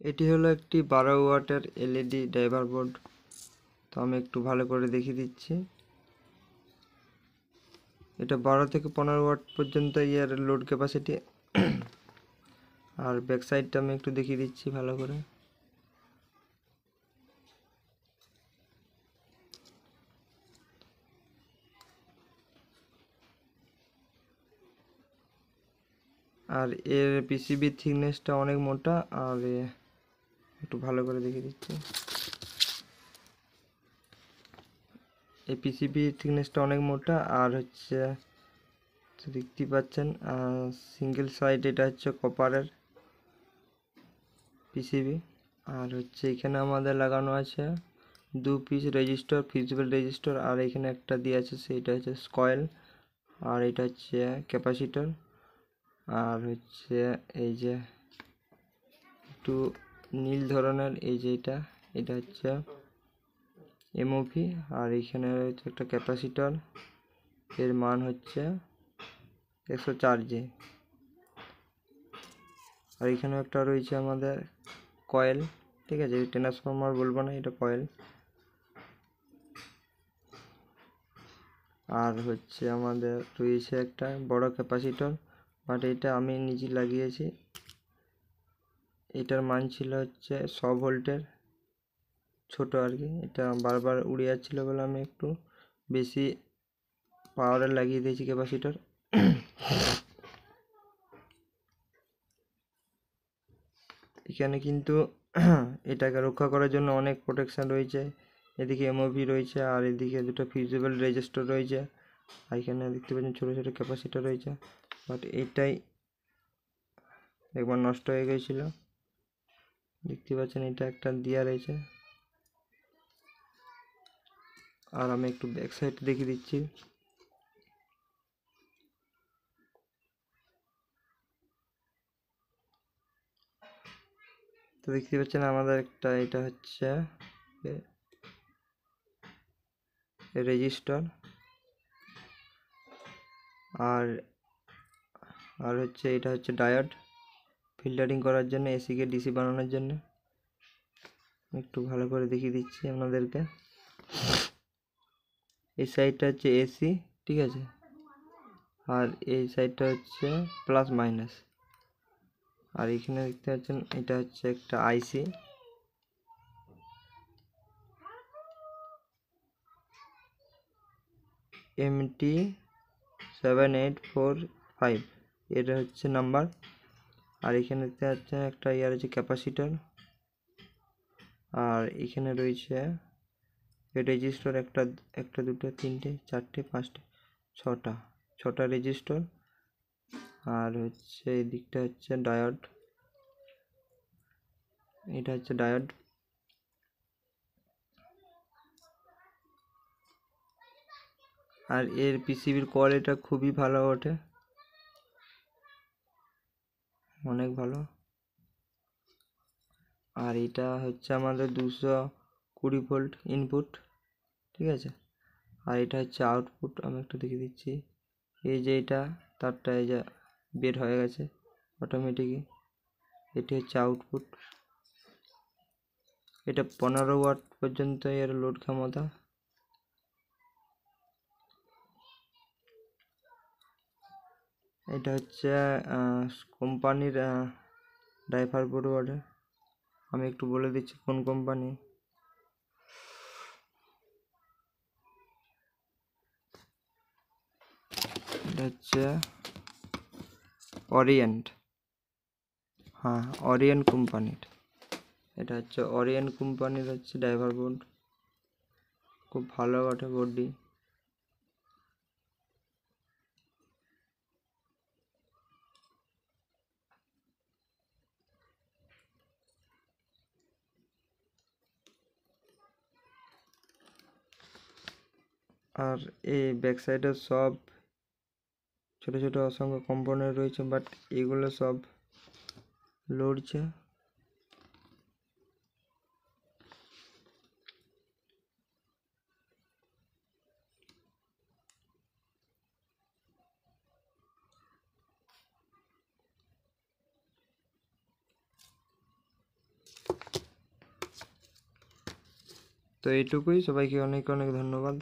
এটি হলো একটি 12 ওয়াটের এলইডি ড্রাইভার বোর্ড। তো আমি একটু ভালো করে দেখিয়ে দিচ্ছি। এটা 12 থেকে 15 ওয়াট পর্যন্ত এর লোড ক্যাপাসিটি। আর ব্যাক সাইডটা আমি একটু দেখিয়ে দিচ্ছি ভালো করে। আর এর পিসিবি থিকনেসটা অনেক মোটা। আর একটু ভালো করে দেখিয়ে দিচ্ছি। এই পিসিবি থিকনেসটা অনেক মোটা। আর হচ্ছে দেখতেই পাচ্ছেন সিঙ্গেল সাইড, এটা হচ্ছে কপারের পিসিবি। আর হচ্ছে এখানে আমাদের লাগানো আছে 2 পিস রেজিস্টার, ফিজিবল রেজিস্টার। আর এখানে একটা দিয়ে আছে, সেটা হচ্ছে কয়েল। আর এটা হচ্ছে ক্যাপাসিটর। আর হচ্ছে এই যে একটু নীল ধরনের এই যে এটা হচ্ছে এমওভি। আর এখানে রয়েছে একটা ক্যাপাসিটর, এর মান হচ্ছে 104 জি। আর এখানে একটা রয়েছে আমাদের কয়েল, ঠিক আছে, ট্রান্সফরমার বলবো না, এটা কয়েল। আর হচ্ছে আমাদের রয়েছে একটা বড় ক্যাপাসিটর, বাট এটা আমি নিজে লাগিয়েছি। এটার মান ছিল হচ্ছে 100 ভোল্টের, ছোট আর কি। এটা বারবার উড়ে যাচ্ছিলো বলে আমি একটু বেশি পাওয়ারের লাগিয়ে দিয়েছি ক্যাপাসিটর। এখানে কিন্তু এটাকে রক্ষা করার জন্য অনেক প্রোটেকশন রয়েছে। এদিকে এমওভি রয়েছে, আর এদিকে দুটো ফিউজেবল রেজিস্টার রয়েছে। আর এখানে দেখতে পাচ্ছেন ছোটো ছোটো ক্যাপাসিটর রয়েছে। বাট এটাই একবার নষ্ট হয়ে গিয়েছিল, দেখতে পাচ্ছেন এটা একটা দেয়া রয়েছে। আর আমি একটু ব্যাক সাইড দেখিয়ে দিচ্ছি। তো দেখতে পাচ্ছেন আমাদের একটা, এটা হচ্ছে রেজিস্টার। আর আর হচ্ছে এটা হচ্ছে ডায়োড, ফিল্টারিং করার জন্য, এসিকে ডিসি বানানোর জন্য। একটু ভালো করে দেখিয়ে দিচ্ছি আপনাদেরকে। এই সাইডটা হচ্ছে এসি, ঠিক আছে। আর এই সাইডটা হচ্ছে প্লাস মাইনাস। আর এখানে দেখতে পাচ্ছেন এটা হচ্ছে একটা আইসি, MT7845, এটা হচ্ছে নাম্বার। আর এখানে দেখতে পাচ্ছেন একটা ইয়ার হচ্ছে ক্যাপাসিটর। আর এখানে রয়েছে রেজিস্টার, একটা দুটো তিনটে চারটে পাঁচটা ছটা রেজিস্টার। আর হচ্ছে এই দিকটা হচ্ছে ডায়োড, এটা হচ্ছে ডায়োড। আর এর পিসিবির কোয়ালিটিটা খুবই ভালো ওঠে, অনেক ভালো। আর এটা হচ্ছে আমাদের 220 ভোল্ট ইনপুট, ঠিক আছে। আর এটা হচ্ছে আউটপুট, আমি একটু দেখিয়ে দিচ্ছি। এই যে এটা তারটা এই যে বের হয়ে গেছে অটোমেটিকই, এটি হচ্ছে আউটপুট। এটা 15 ওয়াট পর্যন্ত এর লোড ক্ষমতা। এটা হচ্ছে কোম্পানির ড্রাইভার বোর্ড অর্ডার। আমি একটু বলে দিচ্ছি কোন কোম্পানি। এটা হচ্ছে ওরিয়েন্ট, হ্যাঁ ওরিয়েন্ট কোম্পানির। এটা হচ্ছে ওরিয়েন্ট কোম্পানির হচ্ছে ড্রাইভার বোর্ড, খুব ভালো বটে বোর্ডটি। আর এই ব্যাক সাইডে সব ছোট ছোট অসংখ্য কম্পোনেন্ট রয়েছে, বাট এগুলো সব লড়ছে। তো এইটুকুই, সবাইকে অনেক অনেক ধন্যবাদ।